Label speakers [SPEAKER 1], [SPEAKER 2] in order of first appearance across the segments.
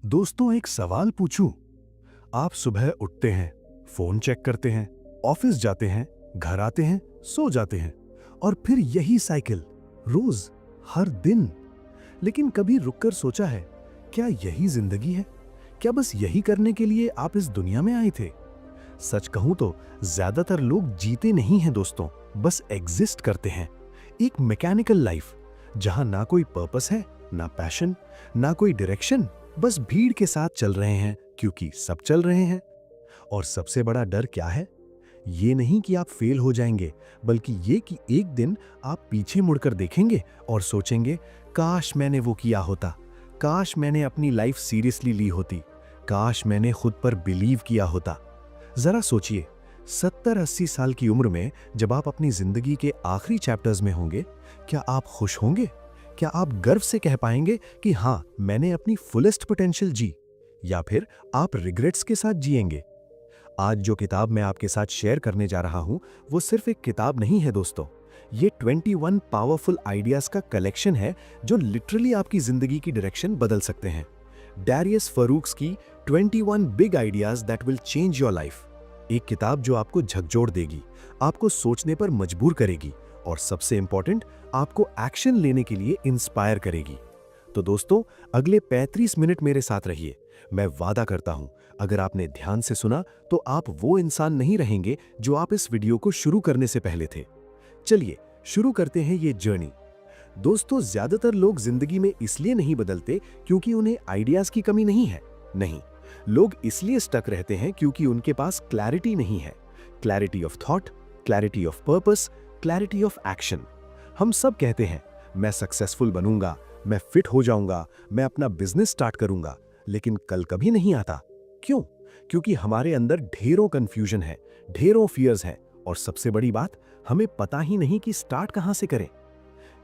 [SPEAKER 1] दोस्तों, एक सवाल पूछूं। आप सुबह उठते हैं, फोन चेक करते हैं, ऑफिस जाते हैं, घर आते हैं, सो जाते हैं और फिर यही साइकिल रोज, हर दिन। लेकिन कभी रुककर सोचा है, क्या यही जिंदगी है? क्या बस यही करने के लिए आप इस दुनिया में आए थे? सच कहूं तो ज्यादातर लोग जीते नहीं हैं दोस्तों, बस एग्जिस्ट करते हैं। एक मैकेनिकल लाइफ जहां ना कोई पर्पस है, ना पैशन, ना कोई डायरेक्शन, बस भीड़ के साथ चल रहे हैं क्योंकि सब चल रहे हैं। और सबसे बड़ा डर क्या है? ये नहीं कि आप फेल हो जाएंगे, बल्कि ये कि एक दिन आप पीछे मुड़कर देखेंगे और सोचेंगे, काश मैंने वो किया होता, काश मैंने अपनी लाइफ सीरियसली ली होती, काश मैंने खुद पर बिलीव किया होता। जरा सोचिए, 70-80 साल की उम्र में जब आप अपनी जिंदगी के आखिरी चैप्टर्स में होंगे, क्या आप खुश होंगे? क्या आप गर्व से कह पाएंगे कि हाँ, मैंने अपनी फुलेस्ट पोटेंशियल जी? या फिर आप रिग्रेट्स के साथ जिएंगे? आज जो किताब मैं आपके साथ शेयर करने जा रहा हूं, वो सिर्फ एक किताब नहीं है दोस्तों। ये 21 पावरफुल आइडियाज का कलेक्शन है जो लिटरली आपकी जिंदगी की डायरेक्शन बदल सकते हैं। डैरियस फरूक्स की 21 big ideas that will change your life. एक किताब जो आपको झकझोर देगी, आपको सोचने पर मजबूर करेगी और सबसे इंपॉर्टेंट, आपको एक्शन लेने के लिए इंस्पायर करेगी। तो दोस्तों, अगले 35 मिनट मेरे साथ रहिए। मैं वादा करता हूं, अगर आपने ध्यान से सुना तो आप वो इंसान नहीं रहेंगे जो आप इस वीडियो को शुरू करने से पहले थे। चलिए शुरू करते हैं ये जर्नी। दोस्तों, ज्यादातर लोग जिंदगी में इसलिए नहीं बदलते क्योंकि उन्हें आइडियाज की कमी नहीं है। नहीं, लोग इसलिए स्टक रहते हैं क्योंकि उनके पास क्लैरिटी नहीं है। Clarity of thought, clarity of purpose, clarity of action. हम सब कहते हैं, मैं सक्सेसफुल बनूंगा, मैं फिट हो जाऊंगा, मैं अपना बिजनेस स्टार्ट करूंगा, लेकिन कल कभी नहीं आता। क्यों? क्योंकि हमारे अंदर ढेरों कंफ्यूजन है, ढेरों फियर्स हैं और सबसे बड़ी बात, हमें पता ही नहीं कि स्टार्ट कहां से करें।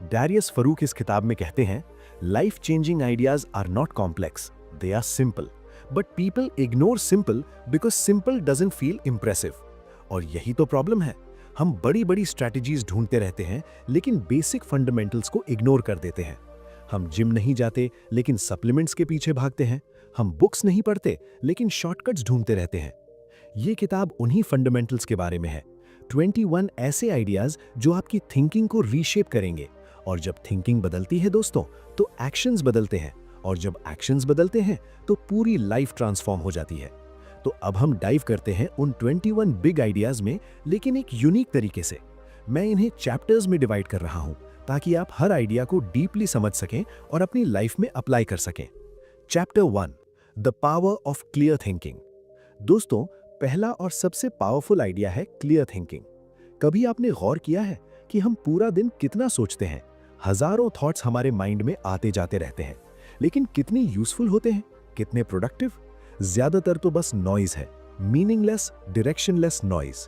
[SPEAKER 1] डैरियस फरूक इस किताब में कहते हैं, life changing ideas are not complex, they are simple, but people ignore simple because simple doesn't feel impressive. और यही तो प्रॉब्लम है, हम बड़ी बड़ी स्ट्रैटेजीज ढूंढते रहते हैं लेकिन बेसिक फंडामेंटल्स को इग्नोर कर देते हैं। हम जिम नहीं जाते लेकिन सप्लीमेंट्स के पीछे भागते हैं। हम बुक्स नहीं पढ़ते लेकिन शॉर्टकट्स ढूंढते रहते हैं। ये किताब उन्हीं फंडामेंटल्स के बारे में है। 21 ऐसे आइडियाज जो आपकी थिंकिंग को रीशेप करेंगे। और जब थिंकिंग बदलती है दोस्तों, तो एक्शंस बदलते हैं, और जब एक्शंस बदलते हैं तो पूरी लाइफ ट्रांसफॉर्म हो जाती है। तो अब हम डाइव करते हैं उन 21 बिग आइडियाज में, लेकिन एक यूनिक तरीके से। मैं इन्हें चैप्टर्स में डिवाइड कर रहा हूं ताकि आप हर आइडिया को डीपली समझ सकें और अपनी लाइफ में अप्लाई कर सकें। Chapter 1, the power of clear thinking. दोस्तों, पहला और सबसे पावरफुल आइडिया है क्लियर थिंकिंग। कभी आपने गौर किया है कि हम पूरा दिन कितना सोचते हैं? हजारों थॉट्स हमारे माइंड में आते जाते रहते हैं, लेकिन कितने यूजफुल होते हैं, कितने प्रोडक्टिव? ज्यादातर तो बस नॉइज है, मीनिंगलेस, डायरेक्शनलेस नॉइज।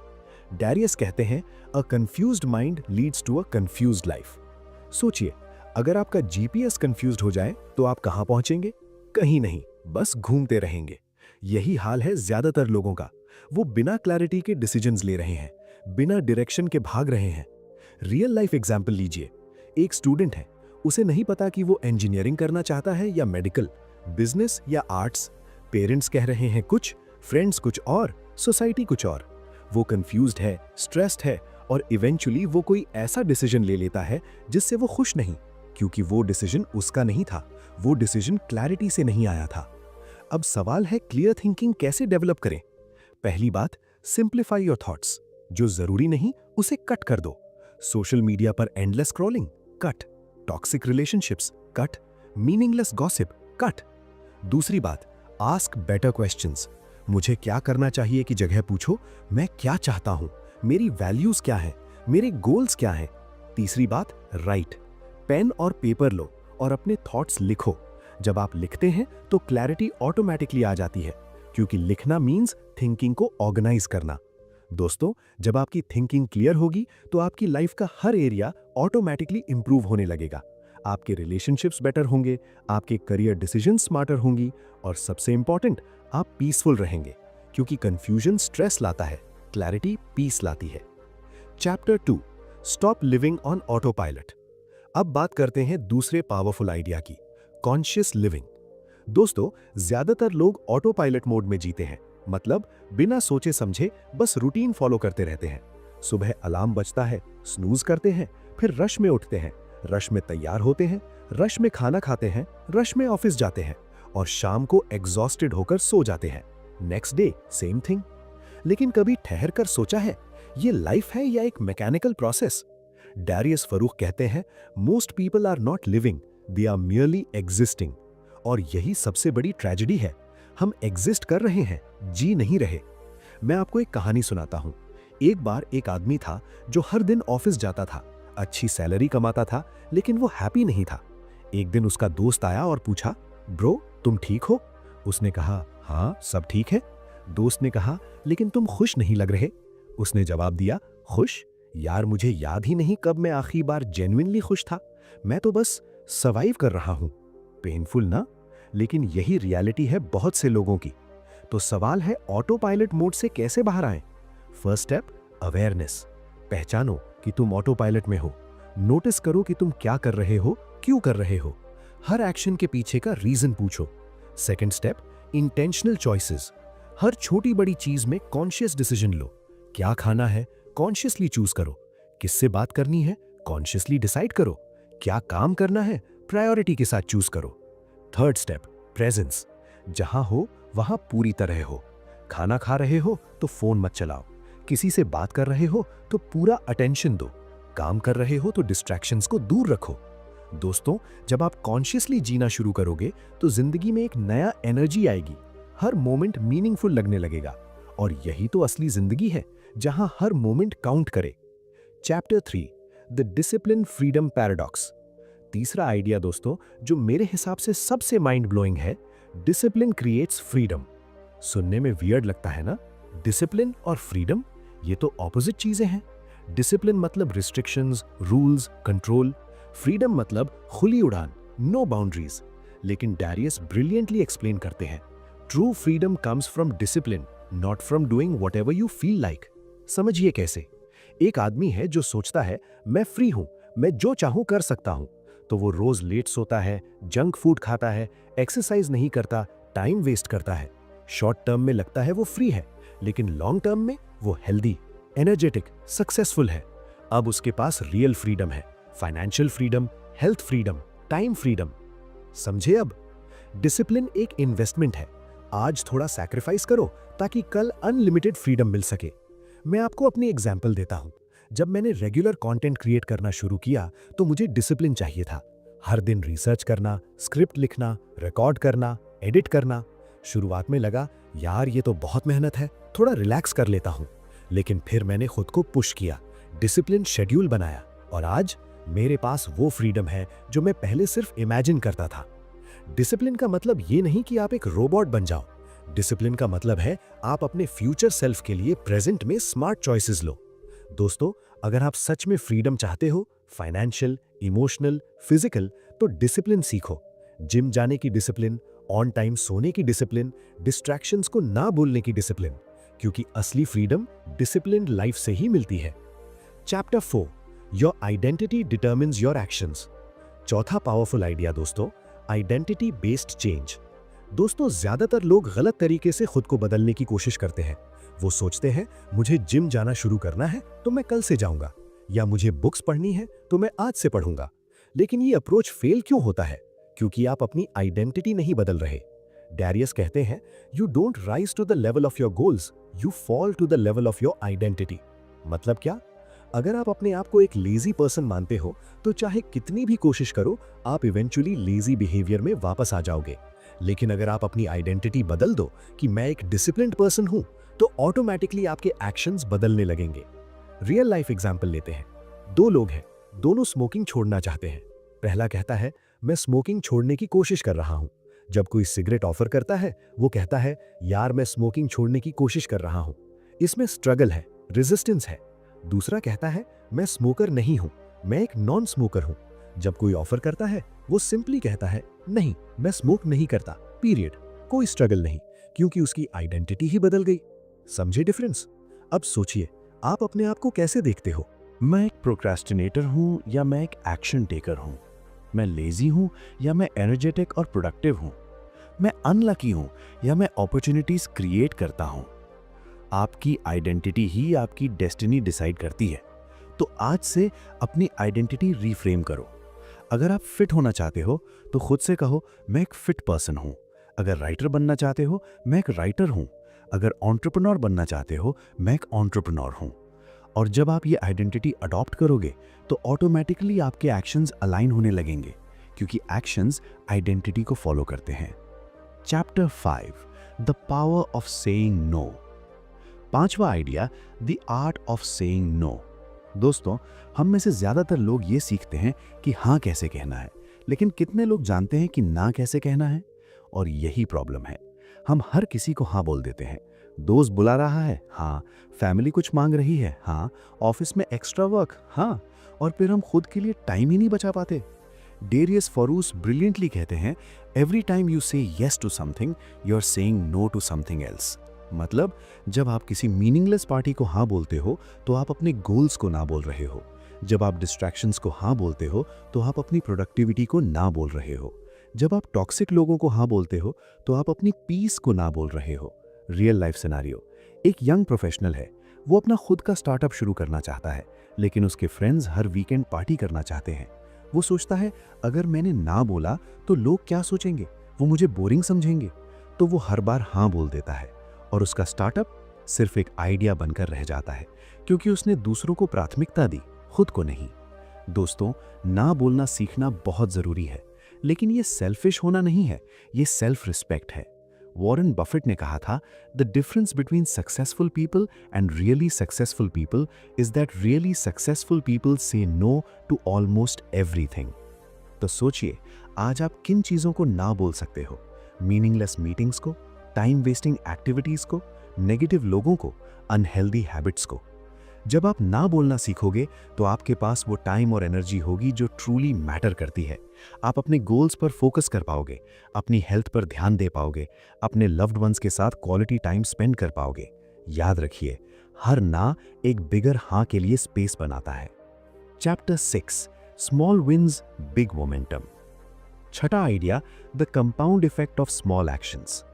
[SPEAKER 1] डैरियस कहते हैं, a confused mind leads to a confused life. सोचिए, अगर आपका जीपीएस कंफ्यूज्ड हो जाए तो आप कहां पहुंचेंगे? कहीं नहीं, बस घूमते रहेंगे। यही हाल है ज्यादातर लोगों का। वो बिना क्लैरिटी के डिसीजंस ले रहे हैं, बिना डायरेक्शन के भाग रहे हैं। रियल लाइफ एग्जाम्पल लीजिए। एक स्टूडेंट है, उसे नहीं पता कि वो इंजीनियरिंग करना चाहता है या मेडिकल, बिजनेस या आर्ट्स। पेरेंट्स कह रहे हैं कुछ, फ्रेंड्स कुछ और, सोसाइटी कुछ और। वो कंफ्यूज्ड है, स्ट्रेस्ड है और इवेंचुअली वो कोई ऐसा डिसीजन ले लेता है जिससे वो खुश नहीं, क्योंकि वो डिसीजन उसका नहीं था, वो डिसीजन क्लैरिटी से नहीं आया था। अब सवाल है, क्लियर थिंकिंग कैसे डेवलप करें? पहली बात, सिंप्लीफाई योर थॉट्स। जो जरूरी नहीं उसे कट कर दो। सोशल मीडिया पर endless scrolling, cut. Toxic relationships, cut. Meaningless gossip, cut. दूसरी बात, आस्क बेटर क्वेश्चंस। मुझे क्या करना चाहिए की जगह पूछो, मैं क्या चाहता हूं, मेरी वैल्यूज क्या है, मेरे गोल्स क्या हैं। तीसरी बात, राइट। पेन और पेपर लो और अपने थॉट्स लिखो। जब आप लिखते हैं तो क्लैरिटी ऑटोमेटिकली आ जाती है, क्योंकि लिखना मीन्स थिंकिंग को ऑर्गेनाइज करना। दोस्तों, जब आपकी थिंकिंग क्लियर होगी तो आपकी लाइफ का हर एरिया ऑटोमेटिकली इंप्रूव होने लगेगा। आपके रिलेशनशिप्स बेटर होंगे, आपके करियर डिसीजन स्मार्टर होंगी और सबसे इंपॉर्टेंट, आप पीसफुल रहेंगे, क्योंकि कंफ्यूजन स्ट्रेस लाता है, क्लैरिटी पीस लाती है। Chapter 2, stop living on auto pilot. अब बात करते हैं दूसरे पावरफुल आइडिया की, कॉन्शियस लिविंग। दोस्तों, ज्यादातर लोग ऑटो पायलट मोड में जीते हैं, मतलब बिना सोचे समझे बस रूटीन फॉलो करते रहते हैं। सुबह अलार्म बजता है, स्नूज करते हैं, फिर रश में उठते हैं, रश में तैयार होते हैं, रश में खाना खाते हैं, रश में ऑफिस जाते हैं और शाम को एग्जॉस्टेड होकर सो जाते हैं। Next day same thing. लेकिन कभी ठहर कर सोचा है, ये लाइफ है या एक मैकेनिकल प्रोसेस? डैरियस फरूख कहते हैं, most people are not living, they are merely existing. और यही सबसे बड़ी ट्रेजेडी है, हम एग्जिस्ट कर रहे हैं, जी नहीं रहे। मैं आपको एक कहानी सुनाता हूं। एक बार एक आदमी था जो हर दिन ऑफिस जाता था, अच्छी सैलरी कमाता था, लेकिन वो हैप्पी नहीं था। एक दिन उसका दोस्त आया और पूछा, ब्रो तुम ठीक हो? उसने कहा, हाँ सब ठीक है। दोस्त ने कहा, लेकिन तुम खुश नहीं लग रहे। उसने जवाब दिया, खुश? यार मुझे याद ही नहीं कब मैं आखिरी बार जेन्युइनली खुश था। मैं तो बस सर्वाइव कर रहा हूं। पेनफुल ना? लेकिन यही रियलिटी है बहुत से लोगों की। तो सवाल है, ऑटो पायलट मोड से कैसे बाहर आएं? First step, awareness. पहचानो कि तुम ऑटो पायलट में हो। नोटिस करो कि तुम क्या कर रहे हो, क्यों कर रहे हो। हर एक्शन के पीछे का रीजन पूछो। Second step, intentional choices. हर छोटी बड़ी चीज में कॉन्शियस डिसीजन लो। क्या खाना है, कॉन्शियसली चूज करो। किससे बात करनी है, कॉन्शियसली डिसाइड करो। क्या काम करना है, प्रायोरिटी के साथ चूज करो। Third step, presence. जहां हो वहां पूरी तरह हो। खाना खा रहे हो तो फोन मत चलाओ। किसी से बात कर रहे हो तो पूरा अटेंशन दो। काम कर रहे हो तो डिस्ट्रैक्शंस को दूर रखो। दोस्तों, जब आप कॉन्शियसली जीना शुरू करोगे तो जिंदगी में एक नया एनर्जी आएगी। हर मोमेंट मीनिंगफुल लगने लगेगा। और यही तो असली जिंदगी है, जहां हर मोमेंट काउंट करे। Chapter 3, the discipline freedom paradox. तीसरा आइडिया दोस्तों, जो मेरे हिसाब से सबसे माइंड ब्लोइंग है, डिसिप्लिन क्रिएट्स फ्रीडम। सुनने में वियर्ड लगता है ना? डिसिप्लिन और फ्रीडम, ये तो ऑपोजिट चीजें हैं। डिसिप्लिन मतलब रिस्ट्रिक्शंस, रूल्स, कंट्रोल। फ्रीडम मतलब खुली उड़ान, नो बाउंड्रीज। लेकिन डैरियस ब्रिलियंटली एक्सप्लेन करते हैं, true freedom comes from discipline, not from doing whatever you feel like. समझिए कैसे। एक आदमी है जो सोचता है, मैं फ्री हूं, मैं जो चाहूं कर सकता हूं, तो वो रोज लेट सोता है, जंक फूड खाता है, एक्सरसाइज नहीं करता, टाइम वेस्ट करता है। शॉर्ट टर्म में लगता है वो फ्री है, लेकिन लॉन्ग टर्म में वो हेल्दी, एनर्जेटिक, सक्सेसफुल है। अब उसके पास रियल फ्रीडम है, financial freedom, health freedom, time freedom. समझे अब? डिसिप्लिन एक इन्वेस्टमेंट है। आज थोड़ा सैक्रिफाइस करो ताकि कल अनलिमिटेड फ्रीडम मिल सके। मैं आपको अपनी एग्जाम्पल देता हूं। जब मैंने रेगुलर कंटेंट क्रिएट करना शुरू किया तो मुझे डिसिप्लिन चाहिए था। हर दिन रिसर्च करना, स्क्रिप्ट लिखना, रिकॉर्ड करना, एडिट करना। शुरुआत में लगा, यार ये तो बहुत मेहनत है, थोड़ा रिलैक्स कर लेता हूं। लेकिन फिर मैंने खुद को पुश किया, डिसिप्लिन शेड्यूल बनाया, और आज मेरे पास वो फ्रीडम है जो मैं पहले सिर्फ इमेजिन करता था। डिसिप्लिन का मतलब ये नहीं कि आप एक रोबोट बन जाओ। डिसिप्लिन का मतलब है आप अपने फ्यूचर सेल्फ के लिए प्रेजेंट में स्मार्ट चॉइसेस लो। दोस्तों, अगर आप सच में फ्रीडम चाहते हो, फाइनेंशियल, इमोशनल, फिजिकल, तो डिसिप्लिन सीखो। जिम जाने की डिसिप्लिन, ऑन टाइम सोने की डिसिप्लिन, डिस्ट्रैक्शंस को ना बोलने की डिसिप्लिन, क्योंकि असली फ्रीडम डिसिप्लिन्ड लाइफ से ही मिलती है। Chapter 4, your identity determines your actions. चौथा पावरफुल आइडिया दोस्तों, आइडेंटिटी बेस्ड चेंज। दोस्तों, ज्यादातर लोग गलत तरीके से खुद को बदलने की कोशिश करते हैं। वो सोचते हैं, मुझे जिम जाना शुरू करना है तो मैं कल से जाऊंगा, या मुझे बुक्स पढ़नी है तो मैं आज से पढ़ूंगा। लेकिन ये अप्रोच फेल क्यों होता है? क्योंकि आप अपनी आइडेंटिटी नहीं बदल रहे। डैरियस कहते हैं, you don't rise to the level of your goals, you fall to the level of your identity. मतलब क्या? अगर आप अपने आप को एक लेजी पर्सन मानते हो तो चाहे कितनी भी कोशिश करो, आप इवेंचुअली लेजी बिहेवियर में वापस आ जाओगे। लेकिन अगर आप अपनी आइडेंटिटी बदल दो कि मैं एक डिसिप्लिन्ड पर्सन हूं, तो ऑटोमेटिकली आपके एक्शंस बदलने लगेंगे। रियल लाइफ एग्जांपल लेते हैं। दो लोग हैं, दोनों स्मोकिंग छोड़ना चाहते हैं। पहला कहता है, मैं स्मोकिंग छोड़ने की कोशिश कर रहा हूं। जब कोई सिगरेट ऑफर करता है, वो कहता है, यार मैं स्मोकिंग छोड़ने की कोशिश कर रहा हूं। इसमें स्ट्रगल है, रेजिस्टेंस है। दूसरा कहता है, मैं स्मोकर नहीं हूं, मैं एक नॉन स्मोकर हूं। जब कोई ऑफर करता है, वो सिंपली कहता है, नहीं मैं स्मोक नहीं करता, पीरियड। कोई स्ट्रगल नहीं, क्योंकि उसकी आइडेंटिटी ही बदल गई। समझे डिफरेंस? अब सोचिए, आप अपने आप को कैसे देखते हो?
[SPEAKER 2] मैं एक प्रोक्रेस्टिनेटर हूँ या मैं एक एक्शन टेकर हूँ? मैं लेजी हूँ या मैं एनर्जेटिक और प्रोडक्टिव हूँ? मैं अनलकी हूं या मैं अपॉर्चुनिटीज क्रिएट करता हूं। आपकी आइडेंटिटी ही आपकी डेस्टिनी डिसाइड करती है। तो आज से अपनी आइडेंटिटी रीफ्रेम करो। अगर आप फिट होना चाहते हो तो खुद से कहो, मैं एक फिट पर्सन हूं। अगर राइटर बनना चाहते हो, मैं एक राइटर हूं। अगर एंटरप्रेन्योर बनना चाहते हो, मैं एक एंटरप्रेन्योर हूं। और जब आप ये आइडेंटिटी अडॉप्ट करोगे तो ऑटोमेटिकली आपके एक्शंस अलाइन होने लगेंगे, क्योंकि एक्शंस आइडेंटिटी को फॉलो करते हैं। Chapter 5, the power of saying no. पांचवा idea, the art of saying no. दोस्तों, हम में से ज्यादातर लोग ये सीखते हैं कि हाँ कैसे कहना है, लेकिन कितने लोग जानते हैं कि ना कैसे कहना है? और यही प्रॉब्लम है। हम हर किसी को हाँ बोल देते हैं। दोस्त बुला रहा है, हाँ। फैमिली कुछ मांग रही है, हाँ। ऑफिस में एक्स्ट्रा वर्क, हाँ। और फिर हम खुद के लिए टाइम ही नहीं बचा पाते। डेरियस फॉरूस ब्रिलियंटली कहते हैं, every time you say yes to something, you are saying no to something else. मतलब जब आप किसी मीनिंगलेस पार्टी को हाँ बोलते हो तो आप अपने गोल्स को ना बोल रहे हो। जब आप डिस्ट्रैक्शंस को हाँ बोलते हो तो आप अपनी प्रोडक्टिविटी को ना बोल रहे हो। जब आप टॉक्सिक लोगों को हाँ बोलते हो तो आप अपनी पीस को ना बोल रहे हो। रियल लाइफ सिनेरियो, एक यंग प्रोफेशनल है। वो अपना खुद का स्टार्टअप शुरू करना चाहता है, लेकिन उसके फ्रेंड्स हर वीकेंड पार्टी करना चाहते हैं। वो सोचता है, अगर मैंने ना बोला तो लोग क्या सोचेंगे, वो मुझे बोरिंग समझेंगे। तो वो हर बार हाँ बोल देता है और उसका स्टार्टअप सिर्फ एक आइडिया बनकर रह जाता है, क्योंकि उसने दूसरों को प्राथमिकता दी, खुद को नहीं। दोस्तों, ना बोलना सीखना बहुत जरूरी है, लेकिन ये सेल्फिश होना नहीं है, ये सेल्फ रिस्पेक्ट है। वॉरेन बफेट ने कहा था, the difference between successful people and really successful people is that really successful people से नो टू ऑलमोस्ट एवरीथिंग। तो सोचिए, आज आप किन चीजों को ना बोल सकते हो? मीनिंगलेस मीटिंग्स को, टाइम वेस्टिंग एक्टिविटीज को, नेगेटिव लोगों को, अनहेल्दी हैबिट्स को। जब आप ना बोलना सीखोगे तो आपके पास वो टाइम और एनर्जी होगी जो ट्रूली मैटर करती है। आप अपने गोल्स पर फोकस कर पाओगे, अपनी हेल्थ पर ध्यान दे पाओगे, अपने लव्ड वंस के साथ क्वालिटी टाइम स्पेंड कर पाओगे। याद रखिए, हर ना एक बिगर हाँ के लिए स्पेस बनाता है। Chapter 6, small wins big momentum. छठा idea, the compound effect of small actions.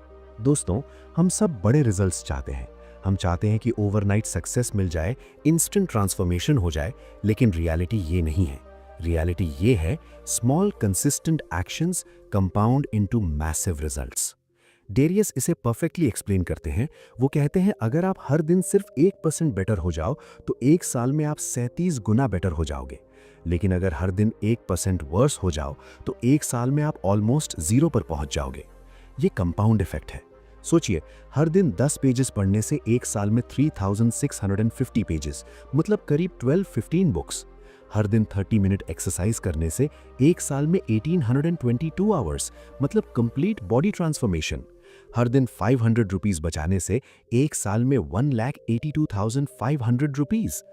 [SPEAKER 2] दोस्तों, हम सब बड़े रिजल्ट्स चाहते हैं। हम चाहते हैं कि ओवरनाइट सक्सेस मिल जाए, इंस्टेंट ट्रांसफॉर्मेशन हो जाए, लेकिन रियलिटी ये नहीं है। रियलिटी ये है, small consistent actions compound into massive results. Darius इसे परफेक्टली एक्सप्लेन करते हैं। वो कहते हैं, अगर आप हर दिन सिर्फ 1% बेटर हो जाओ तो एक साल में आप 37 गुना बेटर हो जाओगे। लेकिन अगर हर दिन 1% वर्स हो जाओ तो एक साल में आप ऑलमोस्ट 0 पर पहुंच जाओगे। ये कंपाउंड इफेक्ट है। सोचिए, हर दिन 10 पेजेस पढ़ने से एक साल में 3650 पेजेस, मतलब करीब 12-15 बुक्स। हर दिन 30 मिनट एक्सरसाइज करने से एक साल में 1822 आवर्स, मतलब कंप्लीट बॉडी ट्रांसफॉर्मेशन। हर दिन 500 रुपीज बचाने से एक साल में 1,82,500 रुपीज।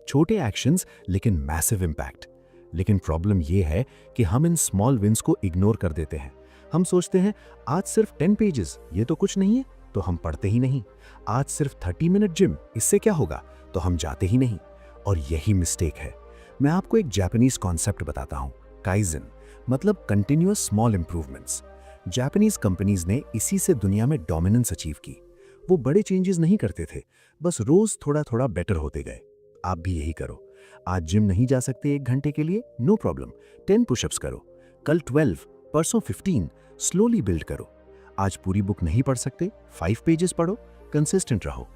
[SPEAKER 2] छोटे एक्शंस लेकिन मैसिव इम्पैक्ट। लेकिन प्रॉब्लम यह है कि हम इन स्मॉल विंस को इग्नोर कर देते हैं। हम सोचते हैं, आज सिर्फ 10 पेजेस, ये तो कुछ नहीं है, तो हम पढ़ते ही नहीं। आज सिर्फ 30 मिनट जिम, इससे क्या होगा, तो हम जाते ही नहीं। और यही मिस्टेक है। मैं आपको एक जापानीज कॉन्सेप्ट बताता हूं, काइजन, मतलब continuous small improvements. Japanese companies ने इसी से दुनिया में डोमिनेंस अचीव की। वो बड़े चेंजेस नहीं करते थे, बस रोज थोड़ा थोड़ा बेटर होते गए। आप भी यही करो। आज जिम नहीं जा सकते 1 घंटे के लिए, नो प्रॉब्लम, 10 पुशअप्स करो। कल 12, परसों 15, स्लोली बिल्ड करो। आज पूरी बुक नहीं पढ़ सकते, 5 पेजेस पढ़ो, कंसिस्टेंट रहो।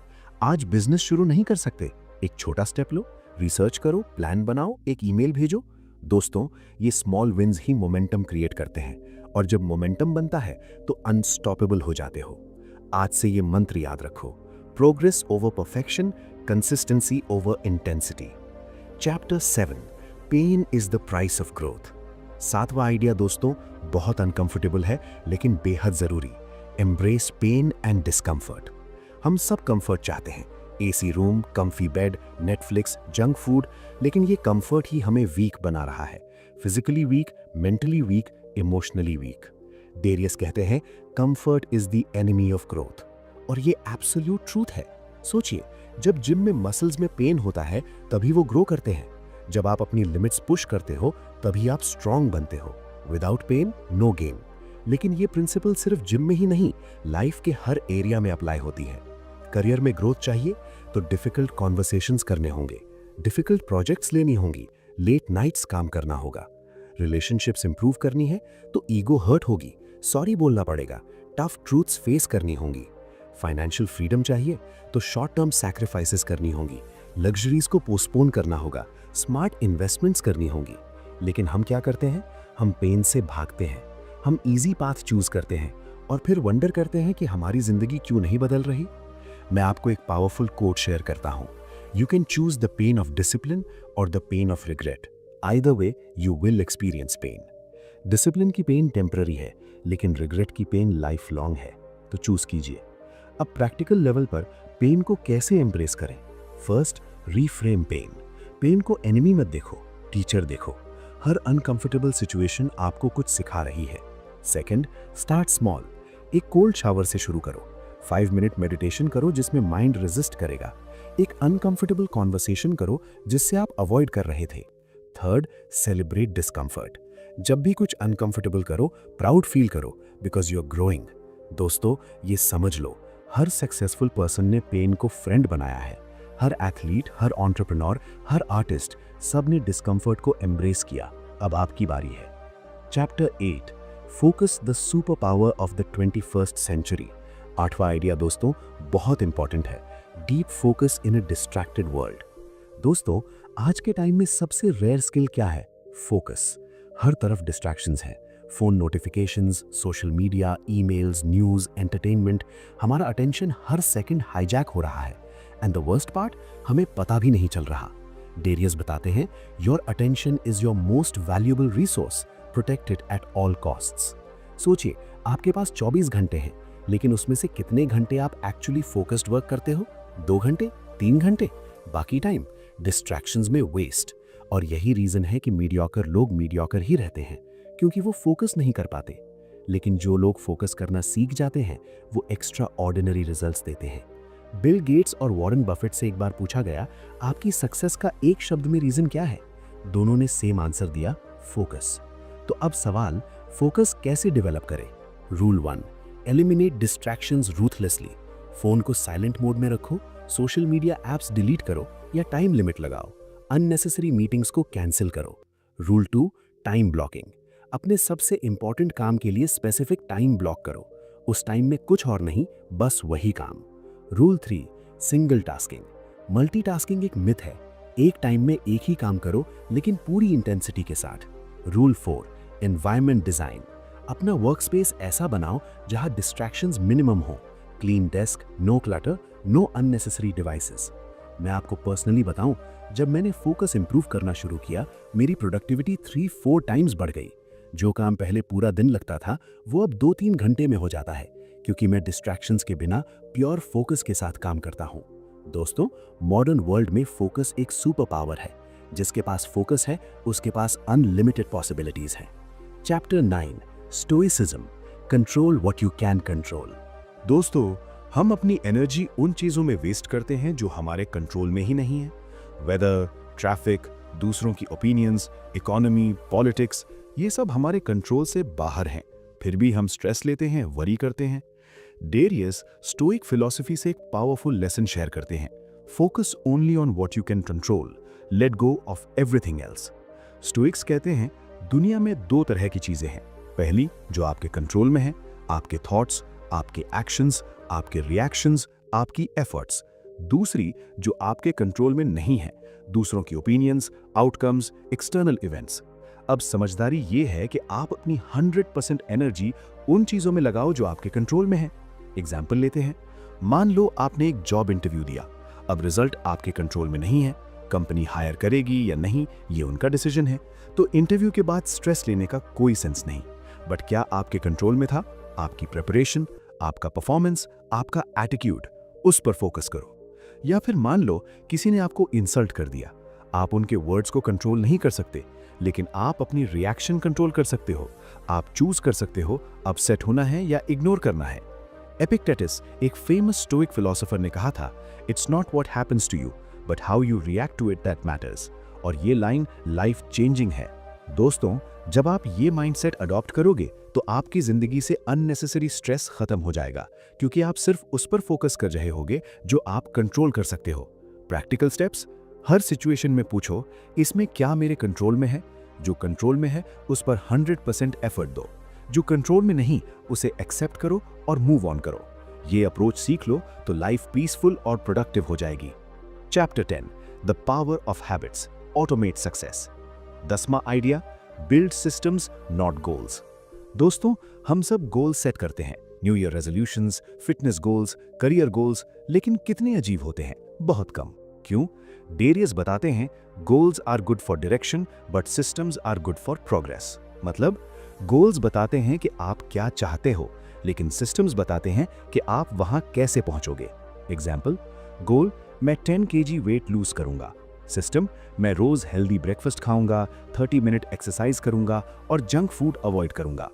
[SPEAKER 2] आज बिजनेस शुरू नहीं कर सकते, एक छोटा स्टेप लो, रिसर्च करो, प्लान बनाओ, एक ईमेल भेजो। दोस्तों, ये स्मॉल विंस ही मोमेंटम क्रिएट करते हैं, और जब मोमेंटम बनता है तो अनस्टॉपेबल हो जाते हो। आज से ये मंत्र याद रखो, progress over perfection, consistency over intensity. Chapter 7, pain is the price of growth. 7वां आइडिया दोस्तों बहुत अनकंफर्टेबल है, लेकिन बेहद जरूरी। Embrace pain and discomfort. हम सब कंफर्ट चाहते हैं, AC room, comfy bed, Netflix, junk food, लेकिन ये कंफर्ट ही हमें वीक बना रहा है। Physically weak, mentally weak, emotionally weak. Darius कहते हैं, comfort is the enemy of growth. और ये एब्सोल्यूट ट्रूथ है। सोचिए, जब जिम में मसल्स में पेन होता है तभी वो ग्रो करते हैं। जब आप अपनी लिमिट्स पुश करते हो तभी आप स्ट्रांग बनते हो। Without pain no gain. लेकिन ये प्रिंसिपल सिर्फ जिम में ही नहीं, लाइफ के हर एरिया में अप्लाई होती है। करियर में ग्रोथ चाहिए तो डिफिकल्ट कॉन्वर्सेशंस करने होंगे, डिफिकल्ट प्रोजेक्ट्स लेनी होंगी, लेट नाइट्स काम करना होगा। रिलेशनशिप्स इंप्रूव करनी है तो ईगो हर्ट होगी, सॉरी बोलना पड़ेगा, टफ ट्रूथ्स फेस करनी होंगी। फाइनेंशियल फ्रीडम चाहिए तो शॉर्ट टर्म सैक्रिफाइसेस करनी होंगी, लग्जरीज को पोस्टपोन करना होगा, स्मार्ट इन्वेस्टमेंट्स करनी होंगी। लेकिन हम क्या करते हैं? हम पेन से भागते हैं, हम इजी पाथ चूज करते हैं और फिर वंडर करते हैं कि हमारी जिंदगी क्यों नहीं बदल रही। मैं आपको एक पावरफुल कोट शेयर करता हूं, you can choose the pain of discipline और the pain of regret, either way you will experience pain. Discipline की पेन टेम्पररी है, लेकिन रिग्रेट की पेन लाइफ लॉन्ग है, तो चूज कीजिए। अब प्रैक्टिकल लेवल पर पेन को कैसे एम्ब्रेस करें? First, reframe pain. पेन को एनिमी मत देखो, टीचर देखो। हर अनकंफर्टेबल सिचुएशन आपको कुछ सिखा रही है। Second, start small. एक कोल्ड शावर से शुरू करो, 5 मिनट मेडिटेशन करो जिसमें माइंड रेजिस्ट करेगा, एक अनकंफर्टेबल कॉन्वर्सेशन करो जिससे आप अवॉइड कर रहे थे। Third, celebrate discomfort. जब भी कुछ अनकंफर्टेबल करो, प्राउड फील करो बिकॉज यू आर ग्रोइंग। दोस्तों, ये समझ लो, हर सक्सेसफुल पर्सन ने पेन को फ्रेंड बनाया है। हर एथलीट, हर एंटरप्रेन्योर, हर आर्टिस्ट, सब ने डिस्कंफर्ट को एम्ब्रेस किया। अब आपकी बारी है। Chapter 8, focus the superpower of the 21st century. 8वां आइडिया दोस्तों बहुत इंपॉर्टेंट है, deep focus in a distracted world. दोस्तों, आज के टाइम में सबसे रेयर स्किल क्या है? फोकस। हर तरफ डिस्ट्रैक्शंस हैं, phone notifications, social media, emails, news, entertainment. हमारा अटेंशन हर सेकंड हाईजैक हो रहा है एंड द वर्स्ट पार्ट, हमें पता भी नहीं चल रहा। डेरियस बताते हैं, your attention is your most valuable resource, protect it at all costs. सोचिए, आपके पास 24 घंटे हैं, लेकिन उसमें से कितने घंटे आप एक्चुअली फोकस्ड वर्क करते हो? 2 घंटे, 3 घंटे? बाकी टाइम डिस्ट्रैक्शंस में वेस्ट। और यही रीजन है कि मीडियोकर लोग मीडियोकर ही रहते हैं, क्योंकि वो फोकस नहीं कर पाते। लेकिन जो लोग फोकस करना सीख जाते हैं, वो एक्स्ट्रा ऑर्डिनरी रिजल्ट्स देते हैं। बिल गेट्स और वॉरेन बफेट से एक बार पूछा गया, आपकी सक्सेस का एक शब्द में रीजन क्या है? दोनों ने सेम आंसर दिया, फोकस। तो अब सवाल, फोकस कैसे डेवलप करें? Rule 1, eliminate distractions ruthlessly. Phone को साइलेंट मोड में रखो, सोशल मीडिया एप्स डिलीट करो या टाइम लिमिट लगाओ, अननेसेसरी मीटिंग्स को कैंसिल करो। Rule 2, time blocking. अपने सबसे इंपॉर्टेंट काम के लिए स्पेसिफिक टाइम ब्लॉक करो, उस टाइम में कुछ और नहीं, बस वही काम। Rule 3, single tasking. मल्टीटास्किंग एक मिथ है, एक टाइम में एक ही काम करो लेकिन पूरी इंटेंसिटी के साथ। Rule 4, environment design. अपना वर्क स्पेस ऐसा बनाओ जहां डिस्ट्रैक्शंस मिनिमम हो, clean desk, no clutter, no unnecessary devices. मैं आपको पर्सनली बताऊं, जब मैंने फोकस इंप्रूव करना शुरू किया, मेरी प्रोडक्टिविटी 3-4 टाइम्स बढ़ गई। जो काम पहले पूरा दिन लगता था, वो अब 2-3 घंटे में हो जाता है, क्योंकि मैं डिस्ट्रैक्शंस के बिना प्योर फोकस के साथ काम करता हूं। दोस्तों, मॉडर्न वर्ल्ड में फोकस एक सुपर पावर है। जिसके पास फोकस है, उसके पास अनलिमिटेड पॉसिबिलिटीज हैं। Chapter 9, stoicism, control what you can control.
[SPEAKER 1] दोस्तों, हम अपनी एनर्जी उन चीजों में वेस्ट करते हैं जो हमारे कंट्रोल में ही नहीं है। वेदर, ट्रैफिक, दूसरों की ओपिनियंस, इकोनॉमी, पॉलिटिक्स, ये सब हमारे कंट्रोल से बाहर हैं। फिर भी हम स्ट्रेस लेते हैं, वरी करते हैं। डेरियस स्टोइक फिलॉसफी से एक पावरफुल लेसन शेयर करते हैं, focus only on what you can control, let go of everything else. Stoics कहते हैं, दुनिया में 2 तरह की चीजें हैं। पहली, जो आपके कंट्रोल में है, आपके थॉट्स, आपके एक्शंस, आपके रिएक्शंस, आपकी एफर्ट्स। दूसरी, जो आपके कंट्रोल में नहीं है, दूसरों की ओपिनियंस, आउटकम्स, एक्सटर्नल इवेंट्स। अब समझदारी ये है कि आप अपनी 100% एनर्जी उन चीजों में लगाओ जो आपके कंट्रोल में है। एग्जाम्पल लेते हैं, मान लो आपने एक जॉब इंटरव्यू दिया, अब रिजल्ट आपके कंट्रोल में नहीं है, कंपनी हायर करेगी या नहीं ये उनका डिसीजन है, तो इंटरव्यू के बाद स्ट्रेस लेने का कोई सेंस नहीं। बट क्या आपके कंट्रोल में था? आपकी प्रिपरेशन, आपका परफॉर्मेंस, आपका एटीट्यूड, उस पर फोकस करो। या फिर मान लो किसी ने आपको इंसल्ट कर दिया, आप उनके वर्ड्स को कंट्रोल नहीं कर सकते, लेकिन आप अपनी रिएक्शन कंट्रोल कर सकते हो। आप चूज कर सकते हो अपसेट होना है या इग्नोर करना है। एपिक्टेटस, एक फेमस स्टोइक फिलोसोफर, ने कहा था, it's not what happens to you but how you react to it that matters. और ये लाइन लाइफ चेंजिंग है। दोस्तों, जब आप ये माइंडसेट अडॉप्ट करोगे
[SPEAKER 2] तो आपकी जिंदगी से अननेसेसरी स्ट्रेस खत्म हो जाएगा, क्योंकि आप सिर्फ उस पर फोकस कर रहे होगे जो आप कंट्रोल कर सकते हो। प्रैक्टिकल स्टेप्स: हर सिचुएशन में पूछो, इसमें क्या मेरे कंट्रोल में है? जो कंट्रोल में है उस पर 100% एफर्ट दो, जो कंट्रोल में नहीं उसे एक्सेप्ट करो और मूव ऑन करो। ये अप्रोच सीख लो तो लाइफ पीसफुल और प्रोडक्टिव हो जाएगी। Chapter 10, the power of habits, automate success. 10वां idea, build systems not goals. दोस्तों, हम सब गोल्स सेट करते हैं, new year resolutions, fitness goals, career goals, लेकिन कितने अजीब होते हैं? बहुत कम। क्यों? डेरियस बताते हैं, goals are good for direction but systems are good for progress. मतलब गोल्स बताते हैं कि आप क्या चाहते हो, लेकिन सिस्टम्स बताते हैं कि आप वहां कैसे पहुंचोगे। एग्जाम्पल: गोल, मैं 10 kg वेट लूज करूंगा। सिस्टम, मैं रोज हेल्दी ब्रेकफास्ट खाऊंगा, 30 मिनट एक्सरसाइज करूंगा और जंक फूड अवॉइड करूंगा।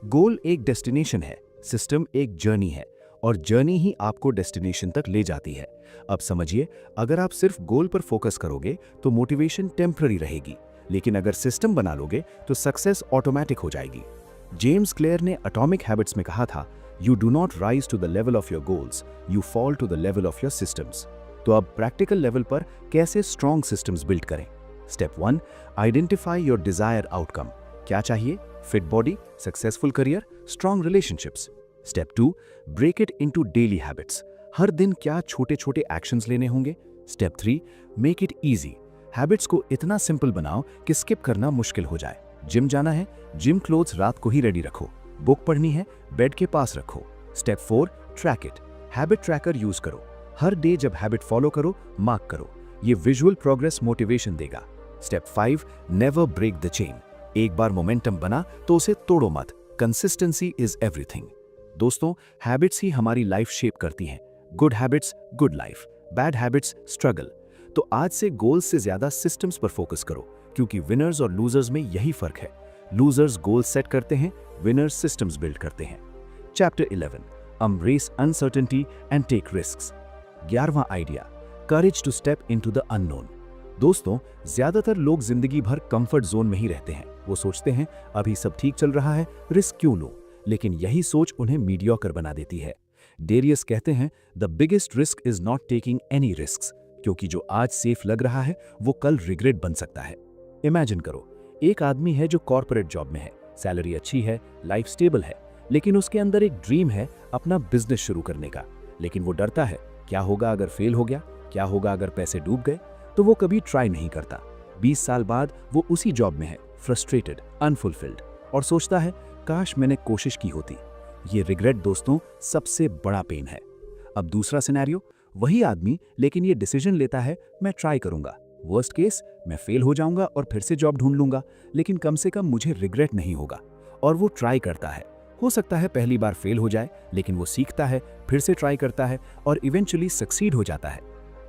[SPEAKER 2] गोल एक डेस्टिनेशन है, सिस्टम एक जर्नी है, और जर्नी ही आपको डेस्टिनेशन तक ले जाती है। अब समझिए, अगर आप सिर्फ गोल पर फोकस करोगे तो मोटिवेशन टेम्पररी रहेगी, लेकिन अगर सिस्टम बना लोगे तो सक्सेस ऑटोमेटिक हो जाएगी। जेम्स क्लियर ने एटॉमिक हैबिट्स में कहा था, you do not rise to the level of your goals, you fall to the level of your systems. तो अब प्रैक्टिकल लेवल पर कैसे स्ट्रॉन्ग सिस्टम्स बिल्ड करें? Step 1, identify your desire outcome. क्या चाहिए? Fit body, successful career, strong relationships. Step 2, break it into daily habits. हर दिन क्या छोटे छोटे एक्शंस लेने होंगे? Step 3, make it easy. Habits को इतना सिंपल बनाओ कि स्किप करना मुश्किल हो जाए। जिम जाना है, जिम क्लोथ्स रात को ही रेडी रखो। बुक पढ़नी है, बेड के पास रखो। Step 4, track it. Habit tracker use करो। हर डे जब हैबिट फॉलो करो, मार्क करो। ये विजुअल प्रोग्रेस मोटिवेशन देगा। Step 5, never break the chain. एक बार मोमेंटम बना तो उसे तोड़ो मत। Consistency is everything. दोस्तों, हैबिट्स ही हमारी लाइफ शेप करती हैं। Good habits, good life. Bad habits, struggle. तो आज से गोल्स से ज्यादा सिस्टम्स पर फोकस करो, क्योंकि विनर्स और लूजर्स में यही फर्क है। लूजर्स गोल्स सेट करते हैं, विनर्स सिस्टम्स बिल्ड करते हैं। Chapter 11, embrace uncertainty and take risks. 11वां idea, courage to step into the unknown. दोस्तों, ज्यादातर लोग जिंदगी भर कंफर्ट जोन में ही रहते हैं। वो सोचते हैं अभी सब ठीक चल रहा है, रिस्क क्यों लूं? लेकिन यही सोच उन्हें मीडियोकर बना देती है। डेरियस कहते हैं, the biggest risk is not taking any risks, क्योंकि जो आज सेफ लग रहा है वो कल रिग्रेट बन सकता है। इमेजिन करो, एक आदमी है जो कॉर्पोरेट जॉब में है, सैलरी अच्छी है, लाइफ स्टेबल है, लेकिन उसके अंदर एक ड्रीम है अपना बिजनेस शुरू करने का। लेकिन वो डरता है, क्या होगा अगर फेल हो गया, क्या होगा अगर पैसे डूब गए? तो वो कभी ट्राई नहीं करता। 20 साल बाद वो उसी जॉब में है, फ्रस्ट्रेटेड, अनफुलफिल्ड, और सोचता है काश मैंने कोशिश की होती। ये रिग्रेट दोस्तों सबसे बड़ा पेन है। अब दूसरा सिनेरियो, वही आदमी लेकिन ये डिसीजन लेता है, मैं ट्राई करूंगा। वर्स्ट केस, मैं फेल हो जाऊंगा और फिर से जॉब ढूंढ लूंगा, लेकिन कम से कम मुझे रिग्रेट नहीं होगा। और वो ट्राई करता है। हो सकता है पहली बार फेल हो जाए, लेकिन वो सीखता है, फिर से ट्राई करता है और इवेंचुअली सक्सीड हो जाता है।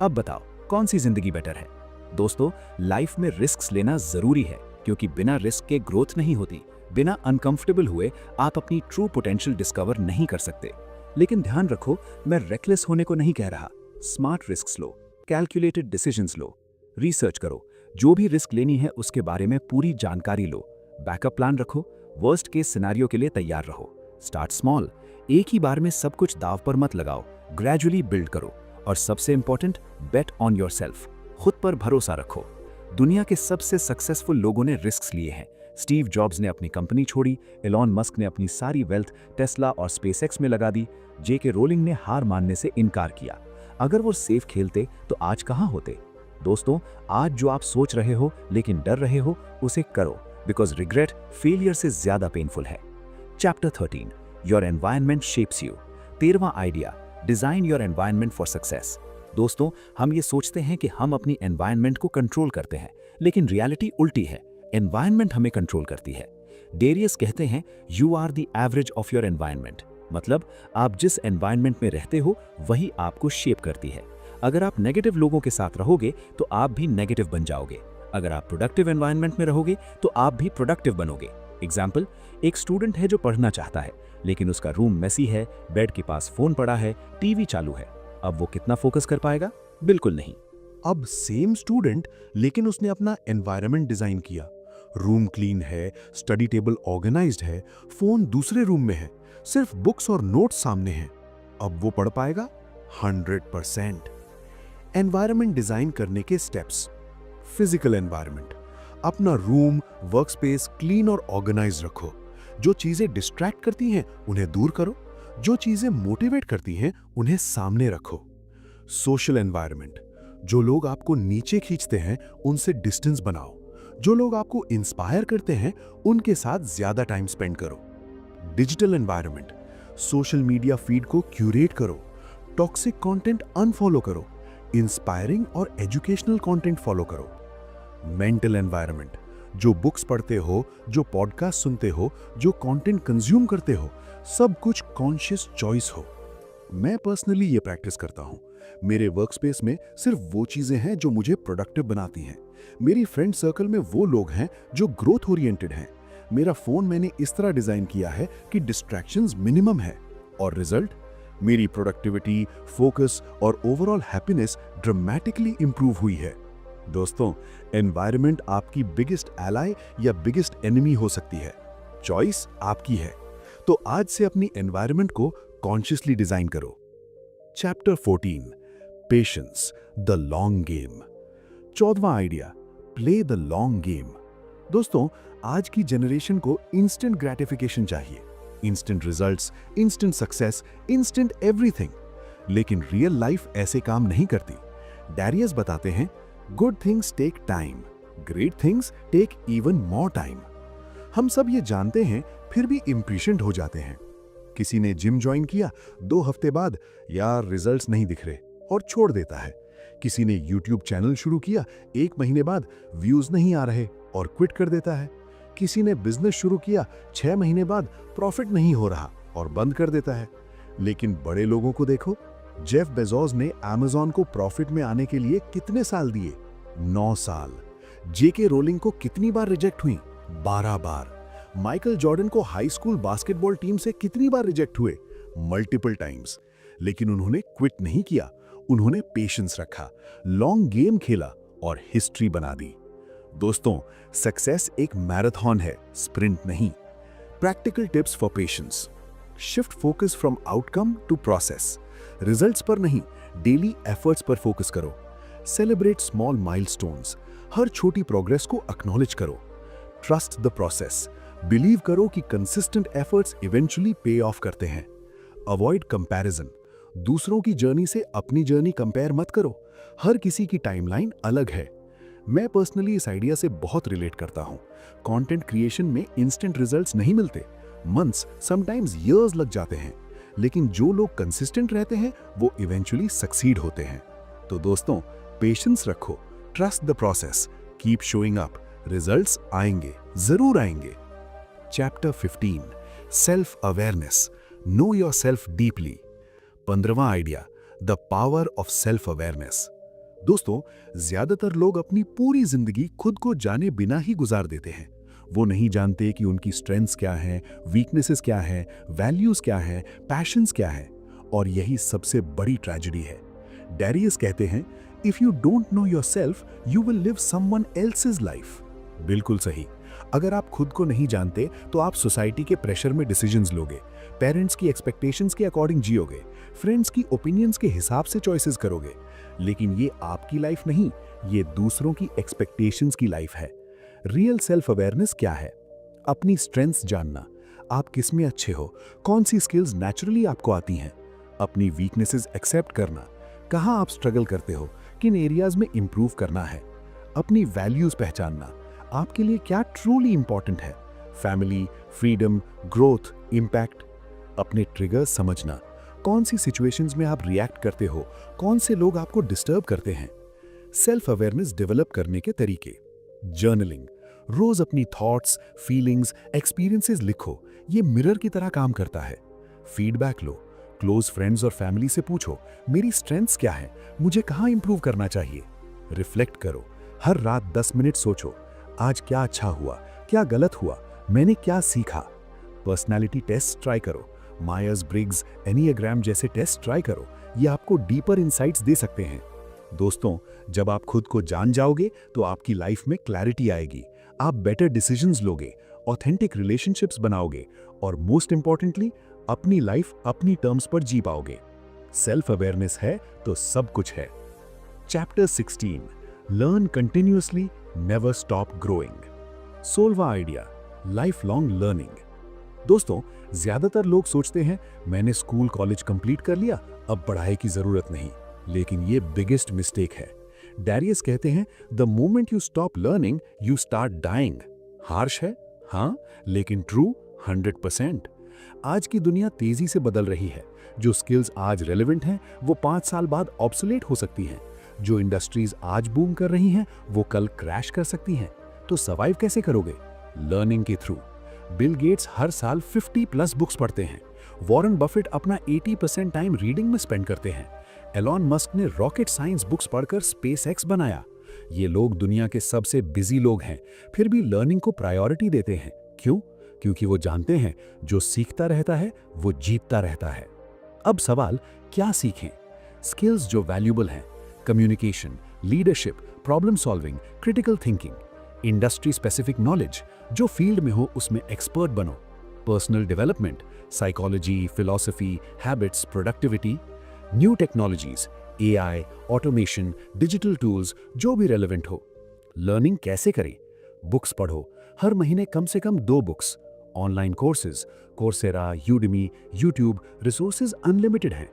[SPEAKER 2] अब बताओ, कौन सी जिंदगी बेटर है? दोस्तों, लाइफ में रिस्क लेना जरूरी है, क्योंकि बिना रिस्क के ग्रोथ नहीं होती। बिना अनकंफर्टेबल हुए आप अपनी ट्रू पोटेंशियल डिस्कवर नहीं कर सकते। लेकिन ध्यान रखो, मैं रेकलेस होने को नहीं कह रहा। स्मार्ट रिस्क लो, कैलकुलेटेड डिसीजंस लो, रिसर्च करो, जो भी रिस्क लेनी है उसके बारे में पूरी जानकारी लो, बैकअप प्लान रखो, वर्स्ट केस सिनेरियो के लिए तैयार रहो। स्टार्ट स्मॉल, एक ही बार में सब कुछ दांव पर मत लगाओ, ग्रेजुअली बिल्ड करो। और सबसे इंपॉर्टेंट, बेट ऑन योरसेल्फ, खुद पर भरोसा रखो। दुनिया के सबसे सक्सेसफुल लोगों ने रिस्क लिए हैं। स्टीव जॉब्स ने अपनी कंपनी छोड़ी, एलॉन मस्क ने अपनी सारी वेल्थ टेस्ला और स्पेसएक्स में लगा दी, जेके रोलिंग ने हार मानने से इनकार किया। अगर वो सेफ खेलते तो आज कहां होते? दोस्तों, आज जो आप सोच रहे हो लेकिन डर रहे हो, उसे करो, बिकॉज रिग्रेट फेलियर से ज्यादा पेनफुल है। Chapter 13, your environment shapes you. 13वां idea, design your environment for success. दोस्तों, हम ये सोचते हैं कि हम अपनी एनवायरनमेंट को कंट्रोल करते हैं, लेकिन रियलिटी उल्टी है। एनवायरनमेंट हमें कंट्रोल करती है। डेरियस कहते हैं, you are the average of your environment. मतलब आप जिस एनवायरनमेंट में रहते हो वही आपको शेप करती है। अगर आप नेगेटिव लोगों के साथ रहोगे तो आप भी नेगेटिव बन जाओगे। अगर आप प्रोडक्टिव एनवायरनमेंट में रहोगे तो आप भी प्रोडक्टिव बनोगे। एग्जाम्पल, एक स्टूडेंट है जो पढ़ना चाहता है, लेकिन उसका रूम मेसी है, बेड के पास फोन पड़ा है, टीवी चालू है। अब वो कितना फोकस कर पाएगा? बिल्कुल नहीं।
[SPEAKER 1] अब सेम स्टूडेंट, लेकिन उसने अपना एनवायरनमेंट डिजाइन किया। रूम क्लीन है, स्टडी टेबल ऑर्गेनाइज्ड है, फोन दूसरे रूम में है, सिर्फ बुक्स और नोट्स सामने हैं, अब वो पढ़ पाएगा? 100%। एनवायरनमेंट डिजाइन करने के स्टेप्स। फिजिकल एनवायरनमेंट, अपना रूम, वर्कस्पेस क्लीन और ऑर्गेनाइज रखो। जो चीजें डिस्ट्रैक्ट करती हैं उन्हें दूर करो, जो चीजें मोटिवेट करती हैं उन्हें सामने रखो। सोशल एनवायरनमेंट, जो लोग आपको नीचे खींचते हैं उनसे डिस्टेंस बनाओ, जो लोग आपको इंस्पायर करते हैं उनके साथ ज्यादा टाइम स्पेंड करो। Digital environment, social media feed को क्यूरेट करो, टॉक्सिक कंटेंट अनफॉलो करो, इंस्पायरिंग और एजुकेशनल कंटेंट फॉलो करो। मेंटल एनवायरनमेंट, जो बुक्स पढ़ते हो, जो पॉडकास्ट सुनते हो, जो कंटेंट कंज्यूम करते हो, सब कुछ कॉन्शियस चॉइस हो। मैं पर्सनली ये प्रैक्टिस करता हूँ। मेरे वर्कस्पेस में सिर्फ वो चीजें हैं जो मुझे प्रोडक्टिव बनाती हैं। मेरी फ्रेंड सर्कल में वो लोग हैं जो ग्रोथ ओरिएंटेड हैं। मेरा फोन मैंने इस तरह डिजाइन किया है कि डिस्ट्रैक्शंस मिनिमम है, और रिजल्ट, मेरी प्रोडक्टिविटी, फोकस और ओवरऑल हैप्पीनेस ड्रामेटिकली इंप्रूव हुई है। दोस्तों, एनवायरनमेंट आपकी बिगेस्ट एलाय या बिगेस्ट एनिमी हो सकती है। चॉइस आपकी है। तो आज से अपनी एनवायरनमेंट को कॉन्शियसली डिजाइन करो। Chapter 14, patience, the long game. 14वां idea, play the long game. दोस्तों, आज की जनरेशन को इंस्टेंट ग्रेटिफिकेशन चाहिए, instant results, instant success, instant everything. लेकिन रियल लाइफ ऐसे काम नहीं करती। डैरियस बताते हैं, good things take time, great things take even more time. हम सब ये जानते हैं, फिर भी इम्पेशेंट हो जाते हैं। किसी ने जिम ज्वाइन किया, 2 हफ्ते बाद यार रिजल्ट्स नहीं दिख रहे और छोड़ देता है। किसी ने यूट्यूब चैनल शुरू किया, 1 महीने बाद व्यूज नहीं आ रहे और क्विट कर देता है। किसी ने बिजनेस शुरू किया, 6 महीने बाद प्रॉफिट नहीं हो रहा और बंद कर देता है। लेकिन बड़े लोगों को देखो, जेफ बेजोस ने अमेज़न को प्रॉफिट में आने के लिए कितने साल दिए? 9 साल। जेके रोलिंग को कितनी बार रिजेक्ट हुई? 12 बार। माइकल जॉर्डन को हाई स्कूल बास्केटबॉल टीम से कितनी बार रिजेक्ट हुए? Multiple times. लेकिन उन्होंने क्विट नहीं किया, उन्होंने पेशेंस रखा, लॉन्ग गेम खेला और हिस्ट्री बना दी। दोस्तों, सक्सेस एक मैराथन है, स्प्रिंट नहीं। Practical tips for patience. Shift focus from outcome to process. Results पर नहीं, डेली एफर्ट्स पर फोकस करो। Celebrate small milestones. हर छोटी प्रोग्रेस को एक्नॉलेज करो। Trust the process. बिलीव करो कि कंसिस्टेंट एफर्ट्स इवेंचुअली पे ऑफ करते हैं। Avoid comparison. दूसरों की जर्नी से अपनी जर्नी कंपेयर मत करो। हर किसी की टाइमलाइन अलग है। मैं पर्सनली इस आइडिया से बहुत रिलेट करता हूं। कंटेंट क्रिएशन में इंस्टेंट रिजल्ट्स नहीं मिलते, मंथ्स, समटाइम्स ईयर्स लग जाते हैं। लेकिन जो लोग कंसिस्टेंट रहते हैं वो इवेंचुअली सक्सीड होते हैं। तो दोस्तों, पेशेंस रखो, trust the process, keep showing up, results आएंगे, जरूर आएंगे। Chapter 15, self awareness, know yourself deeply. 15वां idea, the power of self awareness. दोस्तों, ज्यादातर लोग अपनी पूरी जिंदगी खुद को जाने बिना ही गुजार देते हैं। वो नहीं जानते कि उनकी स्ट्रेंथ्स क्या हैं, वीकनेसेस क्या हैं, वैल्यूज क्या हैं, पैशंस क्या हैं, और यही सबसे बड़ी ट्रेजेडी है। डैरियस कहते हैं, if you don't know yourself, you will live someone else's life. बिल्कुल सही। अगर आप खुद को नहीं जानते तो आप सोसाइटी के प्रेशर में डिसीजंस लोगे, पेरेंट्स की एक्सपेक्टेशंस के अकॉर्डिंग जियोगे, फ्रेंड्स की ओपिनियंस के हिसाब से चॉइसेस करोगे। लेकिन ये आपकी लाइफ नहीं, ये दूसरों की एक्सपेक्टेशंस की लाइफ है। रियल सेल्फ अवेयरनेस क्या है? अपनी स्ट्रेंथ्स जानना, आप किस में अच्छे हो, कौन सी स्किल्स नेचुरली आपको आती हैं। अपनी वीकनेसेस एक्सेप्ट करना, कहाँ आप स्ट्रगल करते हो, किन एरियाज में इंप्रूव करना है। अपनी वैल्यूज पहचानना, आपके लिए क्या ट्रूली इंपॉर्टेंट है, फैमिली, फ्रीडम, ग्रोथ, इंपैक्ट। अपने ट्रिगर्स समझना, कौन सी सिचुएशंस में आप रिएक्ट करते हो, कौन से लोग आपको डिस्टर्ब करते हैं। सेल्फ अवेयरनेस डेवलप करने के तरीके। जर्नलिंग, रोज अपनी थॉट्स, फीलिंग्स, एक्सपीरियंसेस लिखो, ये मिरर की तरह काम करता है। फीडबैक लो, क्लोज फ्रेंड्स और फैमिली से पूछो, मेरी स्ट्रेंथ्स क्या है, मुझे कहाँ इंप्रूव करना चाहिए। रिफ्लेक्ट करो, हर रात 10 मिनट सोचो, आज क्या अच्छा हुआ, क्या गलत हुआ, मैंने क्या सीखा। पर्सनालिटी टेस्ट ट्राई करो, मायर्स ब्रिग्स, एनियाग्राम जैसे टेस्ट ट्राई करो, ये आपको डीपर इंसाइट्स दे सकते हैं। दोस्तों, जब आप खुद को जान जाओगे तो आपकी लाइफ में क्लैरिटी आएगी,
[SPEAKER 2] आप बेटर डिसीजंस लोगे, ऑथेंटिक रिलेशनशिप्स बनाओगे और मोस्ट इंपॉर्टेंटली अपनी लाइफ अपनी टर्म्स पर जी पाओगे। सेल्फ अवेयरनेस है तो सब कुछ है। Chapter 16, learn continuously, never stop growing. 16वां आइडिया, लाइफ लॉन्ग लर्निंग। दोस्तों, ज्यादातर लोग सोचते हैं मैंने स्कूल कॉलेज कंप्लीट कर लिया, अब पढ़ाई की जरूरत नहीं। लेकिन ये बिगेस्ट मिस्टेक है। डैरियस कहते हैं the moment you stop learning you start dying. Harsh है हाँ, लेकिन ट्रू 100%। आज की दुनिया तेजी से बदल रही है। जो स्किल्स आज रेलेवेंट हैं वो 5 साल बाद ऑब्सोलेट हो सकती हैं। जो इंडस्ट्रीज आज बूम कर रही हैं वो कल क्रैश कर सकती हैं। तो सर्वाइव कैसे करोगे? लर्निंग के थ्रू। बिल गेट्स हर साल 50+ बुक्स पढ़ते हैं। वॉरेन बफेट अपना 80% टाइम रीडिंग में स्पेंड करते हैं। एलॉन मस्क ने रॉकेट साइंस बुक्स पढ़कर स्पेसएक्स बनाया। ये लोग दुनिया के सबसे बिजी लोग हैं, फिर भी लर्निंग को प्रायोरिटी देते हैं। क्यों? क्योंकि वो जानते हैं जो सीखता रहता है वो जीतता रहता है। अब सवाल, क्या सीखें? स्किल्स जो वैल्यूएबल हैं, communication, leadership, problem solving, critical thinking. Industry specific knowledge, जो फील्ड में हो उसमें एक्सपर्ट बनो। Personal development, psychology, philosophy, habits, productivity. New technologies, AI, automation, digital tools, जो भी रेलेवेंट हो। लर्निंग कैसे करें? बुक्स पढ़ो, हर महीने कम से कम 2 books. Online courses, Coursera, Udemy, YouTube, resources unlimited हैं।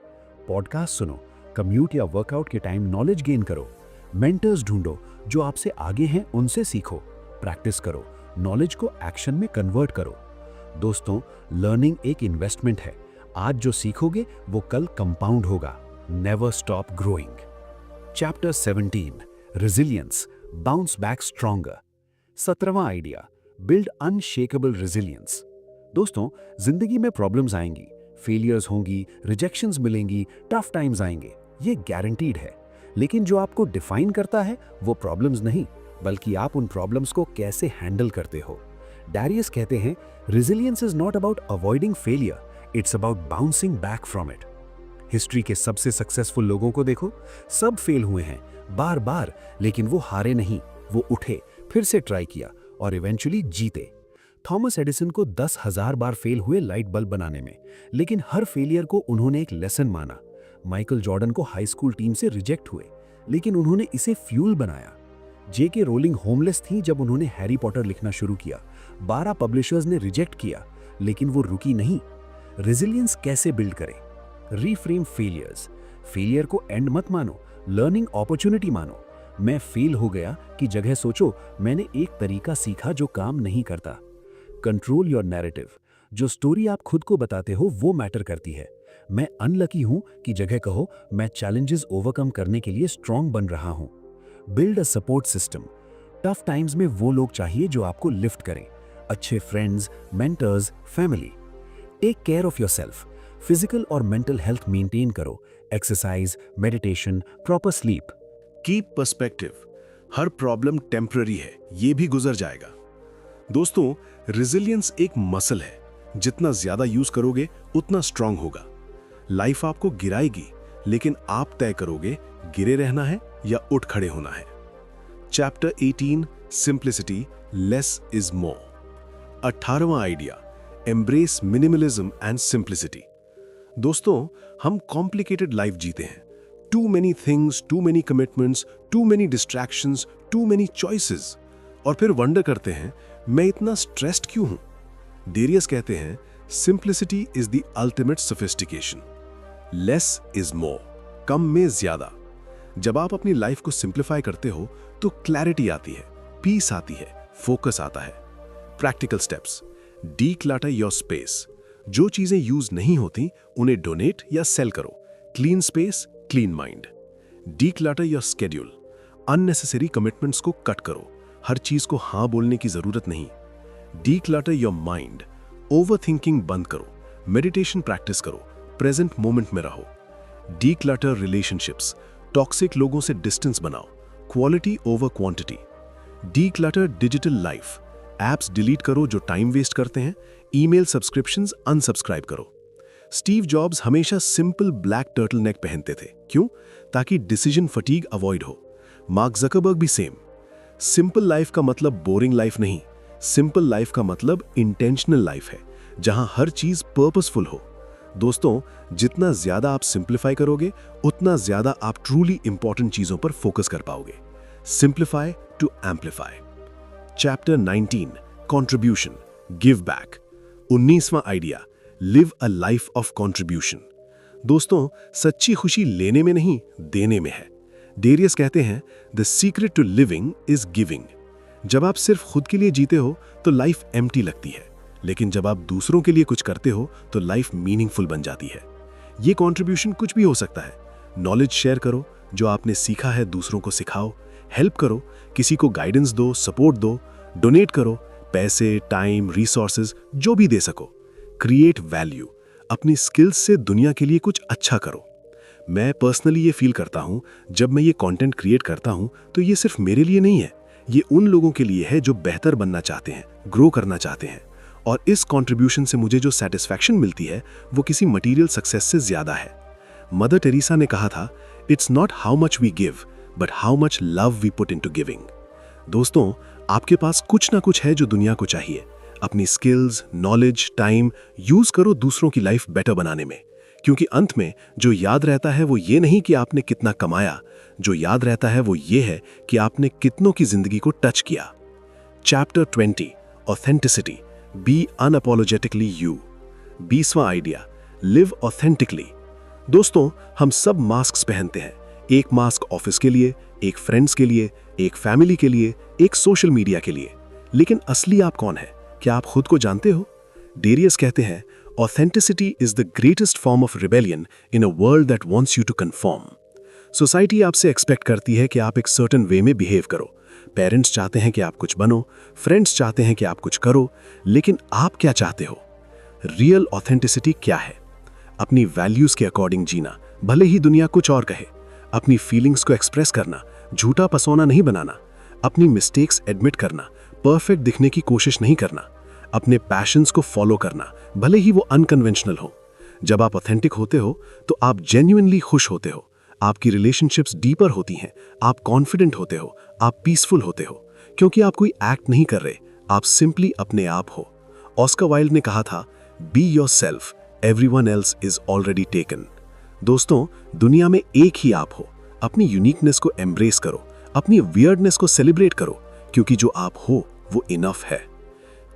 [SPEAKER 2] पॉडकास्ट सुनो, कम्यूट या वर्कआउट के टाइम नॉलेज गेन करो। मेंटर्स ढूंढो, जो आपसे आगे हैं उनसे सीखो। प्रैक्टिस करो, नॉलेज को एक्शन में कन्वर्ट करो। दोस्तों, लर्निंग एक इन्वेस्टमेंट है। आज जो सीखोगे वो कल कंपाउंड होगा। Never stop growing. Chapter 17, resilience, bounce back stronger. 17वां आइडिया, बिल्ड अनशेकेबल रेजिलियंस। दोस्तों, जिंदगी में प्रॉब्लम्स आएंगी, फेलियर्स होंगी, रिजेक्शंस मिलेंगी, टफ टाइम्स आएंगे, ये गारंटीड है। लेकिन जो आपको डिफाइन करता है वो प्रॉब्लम्स नहीं, बल्कि आप उन प्रॉब्लम्स को कैसे हैंडल करते हो। डैरियस कहते हैं resilience is not about avoiding failure, it's about bouncing back from it. History के सबसे सक्सेसफुल लोगों को देखो, सब फेल हुए हैं बार बार, लेकिन वो हारे नहीं, वो उठे, फिर से ट्राई किया और इवेंचुअली जीते। थॉमस एडिसन को 10,000 बार फेल हुए लाइट बल्ब बनाने में, लेकिन हर फेलियर को उन्होंने एक लेसन माना। माइकल जॉर्डन को हाई स्कूल टीम से रिजेक्ट हुए, लेकिन उन्होंने इसे फ्यूल बनाया। जेके रोलिंग होमलेस थी जब उन्होंने हैरी पॉटर लिखना शुरू किया। 12 पब्लिशर्स ने रिजेक्ट किया, लेकिन वो रुकी नहीं। रेजिलियंस कैसे बिल्ड करें? Reframe failures. फेलियर को एंड मत मानो, लर्निंग अपॉर्चुनिटी मानो। मैं फेल हो गया की जगह सोचो मैंने एक तरीका सीखा जो काम नहीं करता। Control your narrative. जो स्टोरी आप खुद को बताते हो वो मैटर करती है। मैं अनलकी हूं की जगह कहो मैं चैलेंजेस ओवरकम करने के लिए स्ट्रांग बन रहा हूं। Build a support system. Tough times में वो लोग चाहिए जो आपको लिफ्ट करें। अच्छे friends, mentors, family. Take care of yourself. Physical और मेंटल हेल्थ मेंटेन करो। Exercise, meditation, proper sleep.
[SPEAKER 1] Keep perspective. हर प्रॉब्लम टेम्पररी है, ये भी गुजर जाएगा। दोस्तों, रेजिलियंस एक मसल है, जितना ज्यादा यूज करोगे उतना स्ट्रांग होगा। लाइफ आपको गिराएगी, लेकिन आप तय करोगे गिरे रहना है या उठ खड़े होना है। Chapter 18, simplicity, less is more. 18वां idea, embrace minimalism and simplicity. दोस्तों, हम कॉम्प्लिकेटेड लाइफ जीते हैं। Too many things, too many commitments, too many distractions, too many choices, और फिर वंडर करते हैं मैं इतना स्ट्रेस्ड क्यों हूं। डेरियस कहते हैं simplicity is the ultimate sophistication. Less is more, कम में ज्यादा। जब आप अपनी लाइफ को सिंप्लीफाई करते हो तो क्लैरिटी आती है, पीस आती है, फोकस आता है। Practical steps. Declutter your space. जो चीजें यूज नहीं होती उन्हें डोनेट या सेल करो। Clean space, clean mind. Declutter your schedule. Unnecessary commitments को कट करो, हर चीज को हां बोलने की जरूरत नहीं। Declutter your mind. ओवरथिंकिंग बंद करो, मेडिटेशन प्रैक्टिस करो, प्रेजेंट मोमेंट में रहो। Declutter relationships. टॉक्सिक लोगों से डिस्टेंस बनाओ, quality over quantity. Declutter digital life. Apps delete करो जो टाइम वेस्ट करते हैं, ईमेल सब्सक्रिप्शंस अनसब्सक्राइब करो। स्टीव जॉब्स हमेशा सिंपल ब्लैक टर्टल नेक पहनते थे। क्यों? ताकि डिसीजन फटीग अवॉइड हो। मार्क जकरबर्ग भी सेम।
[SPEAKER 3] सिंपल लाइफ का मतलब बोरिंग लाइफ नहीं, सिंपल लाइफ का मतलब इंटेंशनल लाइफ है, जहां हर चीज पर्पसफुल हो। दोस्तों, जितना ज्यादा आप सिंप्लीफाई करोगे, उतना ज्यादा आप ट्रूली इंपॉर्टेंट चीजों पर फोकस कर पाओगे। Simplify to amplify. Chapter 19, contribution, give back. 19वां idea, live a life of contribution. दोस्तों, सच्ची खुशी लेने में नहीं, देने में है। डेरियस कहते हैं, the secret to living is giving. जब आप सिर्फ खुद के लिए जीते हो तो लाइफ एम्प्टी लगती है, लेकिन जब आप दूसरों के लिए कुछ करते हो तो लाइफ मीनिंगफुल बन जाती है। ये कंट्रीब्यूशन कुछ भी हो सकता है। नॉलेज शेयर करो, जो आपने सीखा है दूसरों को सिखाओ। हेल्प करो, किसी को गाइडेंस दो, सपोर्ट दो। डोनेट करो, पैसे, टाइम, रिसोर्सेज जो भी दे सको। क्रिएट वैल्यू, अपनी स्किल्स से दुनिया के लिए कुछ अच्छा करो। मैं पर्सनली ये फील करता हूँ, जब मैं ये कंटेंट क्रिएट करता हूँ तो ये सिर्फ मेरे लिए नहीं है, ये उन लोगों के लिए है जो बेहतर बनना चाहते हैं, ग्रो करना चाहते हैं। और इस कंट्रीब्यूशन से मुझे जो सेटिस्फैक्शन मिलती है वो किसी मटेरियल सक्सेस से ज्यादा है। मदर टेरेसा ने कहा था, it's not how much we give but how much love we put into giving. दोस्तों, आपके पास कुछ ना कुछ है जो दुनिया को चाहिए। अपनी स्किल्स, नॉलेज, टाइम यूज करो दूसरों की लाइफ बेटर बनाने में, क्योंकि अंत में जो याद रहता है वो ये नहीं कि आपने कितना कमाया, जो याद रहता है वो ये है कि आपने कितनों की जिंदगी को टच किया। Chapter 20, authenticity, be unapologetically you. 20वां आइडिया, लिव ऑथेंटिकली। दोस्तों, हम सब मास्क पहनते हैं, एक मास्क ऑफिस के लिए, एक फ्रेंड्स के लिए, एक फैमिली के लिए, एक सोशल मीडिया के लिए। लेकिन असली आप कौन है, क्या आप खुद को जानते हो? डेरियस कहते हैं, authenticity is the greatest form of rebellion in a world that wants you to conform. Society आपसे एक्सपेक्ट करती है कि आप एक सर्टेन वे में बिहेव करो। पेरेंट्स चाहते हैं कि आप कुछ बनो, फ्रेंड्स चाहते हैं कि आप कुछ करो, लेकिन आप क्या चाहते हो? रियल ऑथेंटिसिटी क्या है? अपनी वैल्यूज के अकॉर्डिंग जीना, भले ही दुनिया कुछ और कहे। अपनी फीलिंग्स को एक्सप्रेस करना, झूठा पसौना नहीं बनाना। अपनी मिस्टेक्स एडमिट करना, परफेक्ट दिखने की कोशिश नहीं करना। अपने पैशंस को फॉलो करना, भले ही वो अनकन्वेंशनल हो। जब आप ऑथेंटिक होते हो तो आप जेन्युइनली खुश होते हो, आपकी रिलेशनशिप्स डीपर होती हैं, आप कॉन्फिडेंट होते हो, आप पीसफुल होते हो, क्योंकि आप कोई एक्ट नहीं कर रहे, आप सिंपली अपने आप हो। ऑस्कर वाइल्ड ने कहा था, be yourself, everyone else is already taken. दोस्तों, दुनिया में एक ही आप हो। अपनी यूनिकनेस को एम्ब्रेस करो, अपनी वियर्डनेस को सेलिब्रेट करो, क्योंकि जो आप हो वो इनफ है।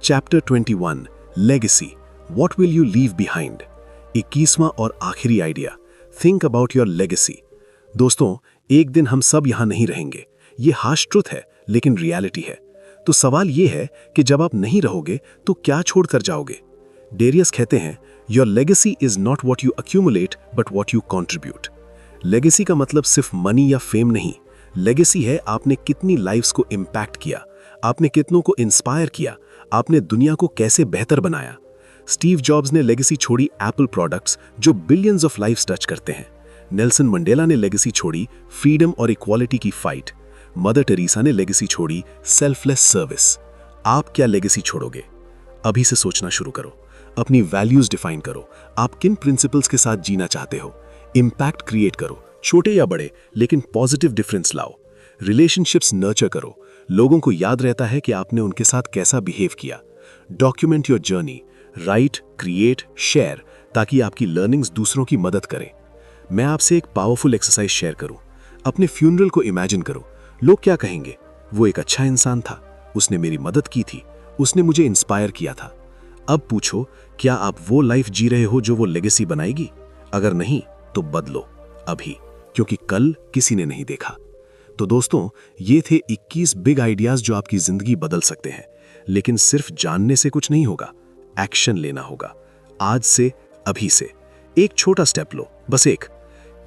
[SPEAKER 3] Chapter 21, legacy, what will you leave behind. 21वां और आखिरी idea, think about your legacy. दोस्तों, एक दिन हम सब यहां नहीं रहेंगे, ये हार्श ट्रुथ है, लेकिन रियलिटी है। तो सवाल ये है कि जब आप नहीं रहोगे तो क्या छोड़कर जाओगे? डेरियस कहते हैं, your legacy is not what you accumulate but what you contribute. Legacy का मतलब सिर्फ मनी या फेम नहीं, लेगेसी है आपने कितनी लाइफ्स को इम्पैक्ट किया, आपने कितनों को इंस्पायर किया, आपने दुनिया को कैसे बेहतर बनाया। स्टीव जॉब्स ने लेगेसी छोड़ी एप्पल प्रोडक्ट्स जो बिलियंस ऑफ लाइव्स टच करते हैं। नेल्सन मंडेला ने लेगेसी छोड़ी फ्रीडम और इक्वालिटी की फाइट। मदर टेरेसा ने लेगेसी छोड़ी सेल्फलेस सर्विस। आप क्या लेगेसी छोड़ोगे? अभी से सोचना शुरू करो, अपनी वैल्यूज डिफाइन करो। आप किन प्रिंसिपल्स के साथ जीना चाहते हो? इम्पैक्ट क्रिएट करो, छोटे या बड़े, लेकिन पॉजिटिव डिफरेंस लाओ। रिलेशनशिप्स नर्चर करो, लोगों को याद रहता है कि आपने उनके साथ कैसा बिहेव किया। Document your journey, right, create, share, ताकि आपकी लर्निंग्स दूसरों की मदद करें। मैं आपसे एक पावरफुल एक्सरसाइज शेयर करूं। अपने फ्यूनरल को इमेजिन करो। लोग क्या कहेंगे? वो एक अच्छा इंसान था, उसने मेरी मदद की थी, उसने मुझे इंस्पायर किया था। अब पूछो, क्या आप वो लाइफ जी रहे हो जो वो लेगेसी बनाएगी? अगर नहीं तो बदलो अभी, क्योंकि कल किसी ने नहीं देखा। तो दोस्तों, ये थे 21 बिग आइडियाज जो आपकी जिंदगी बदल सकते हैं। लेकिन सिर्फ जानने से कुछ नहीं होगा, एक्शन लेना होगा। आज से, अभी से एक छोटा स्टेप लो, बस एक।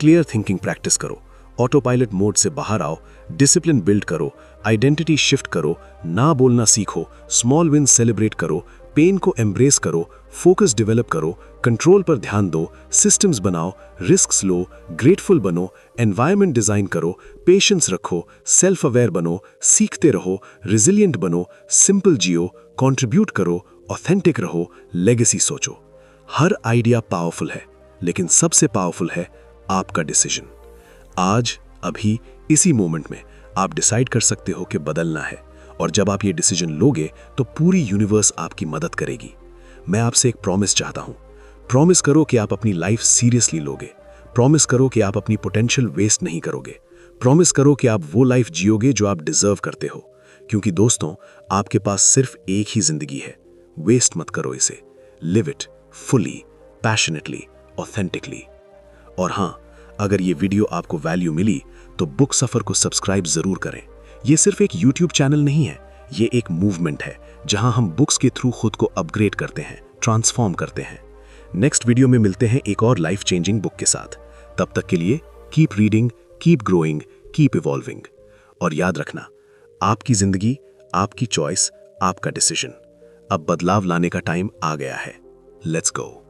[SPEAKER 3] क्लियर थिंकिंग प्रैक्टिस करो, ऑटो पायलट मोड से बाहर आओ, डिसिप्लिन बिल्ड करो, आइडेंटिटी शिफ्ट करो, ना बोलना सीखो, स्मॉल विन सेलिब्रेट करो, पेन को एम्ब्रेस करो, फोकस डेवलप करो, कंट्रोल पर ध्यान दो, सिस्टम्स बनाओ, रिस्क्स लो, ग्रेटफुल बनो, एनवायरनमेंट डिजाइन करो, पेशेंस रखो, सेल्फ अवेयर बनो, सीखते रहो, रिजिलियंट बनो, सिंपल जियो, कंट्रीब्यूट करो, ऑथेंटिक रहो, लेगेसी सोचो। हर आइडिया पावरफुल है, लेकिन सबसे पावरफुल है आपका डिसीजन। आज, अभी, इसी मोमेंट में आप डिसाइड कर सकते हो कि बदलना है, और जब आप ये डिसीजन लोगे तो पूरी यूनिवर्स आपकी मदद करेगी। मैं आपसे एक प्रॉमिस चाहता हूँ। प्रॉमिस करो कि आप अपनी लाइफ सीरियसली लोगे। प्रॉमिस करो कि आप अपनी पोटेंशियल वेस्ट नहीं करोगे। प्रॉमिस करो कि आप वो लाइफ जियोगे जो आप डिजर्व करते हो। क्योंकि दोस्तों, आपके पास सिर्फ एक ही जिंदगी है। वेस्ट मत करो इसे। Live it fully, passionately, authentically. और हाँ, अगर ये वीडियो आपको वैल्यू मिली तो बुक सफर को सब्सक्राइब जरूर करें। ये सिर्फ एक यूट्यूब चैनल नहीं है, ये एक मूवमेंट है जहां हम बुक्स के थ्रू खुद को अपग्रेड करते हैं, ट्रांसफॉर्म करते हैं। नेक्स्ट वीडियो में मिलते हैं एक और लाइफ चेंजिंग बुक के साथ। तब तक के लिए keep reading, keep growing, keep evolving. और याद रखना, आपकी जिंदगी, आपकी चॉइस, आपका डिसीजन। अब बदलाव लाने का टाइम आ गया है। Let's go.